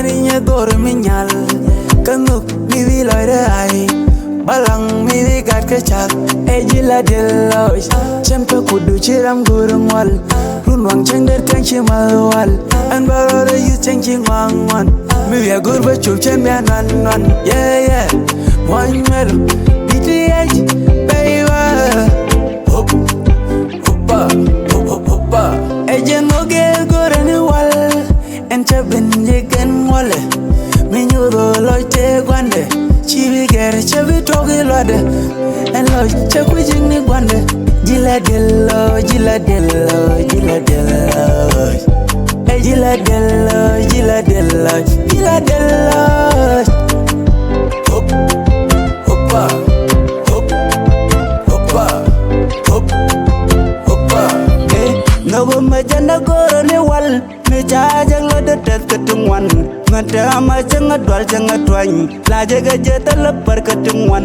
Maninya dor mi nyal Nhök mi vi lɔc Balaŋ mi vi gaat chak Ejila Diɛl Lɔc Champe kudu chiram guru ŋuäl Runwaŋ cäŋdär kang chi malwal An barora yuth chi ŋuan Mi vi gurba chup chen bia nuan Yeah yeah Muochmello BTH baby Hop hoppa hop hop hoppa Ejen moge gore ni wal En chabin jegen wale Mi nyuro lɔc te gwande Chibi ger chabi togi lɔde En lɔc chaku jing ni gwande Jila Diɛl Lɔc Jila Diɛl Lɔc Jila Diɛl Lɔc Jila Diɛl Lɔc Jila Diɛl Lɔc Jila Diɛl Lɔc Hop hoppa hop hoppa hop hoppa Nobo majana goro ni wal Mi chajak lɔde tet ketung Ngata ama cenga dual cenga tuany La jaga jeta lepar ketemuan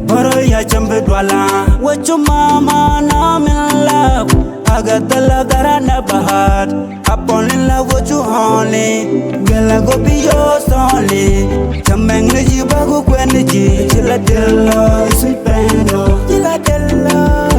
Baro ya cembe duala Wacu mama na min love Agata la garana bahat Upon in love wacu honey Gala go be yours only Cemeng neji bagu kuɛn neji Diɛl Lɔc isi Vendo Diɛl Lɔc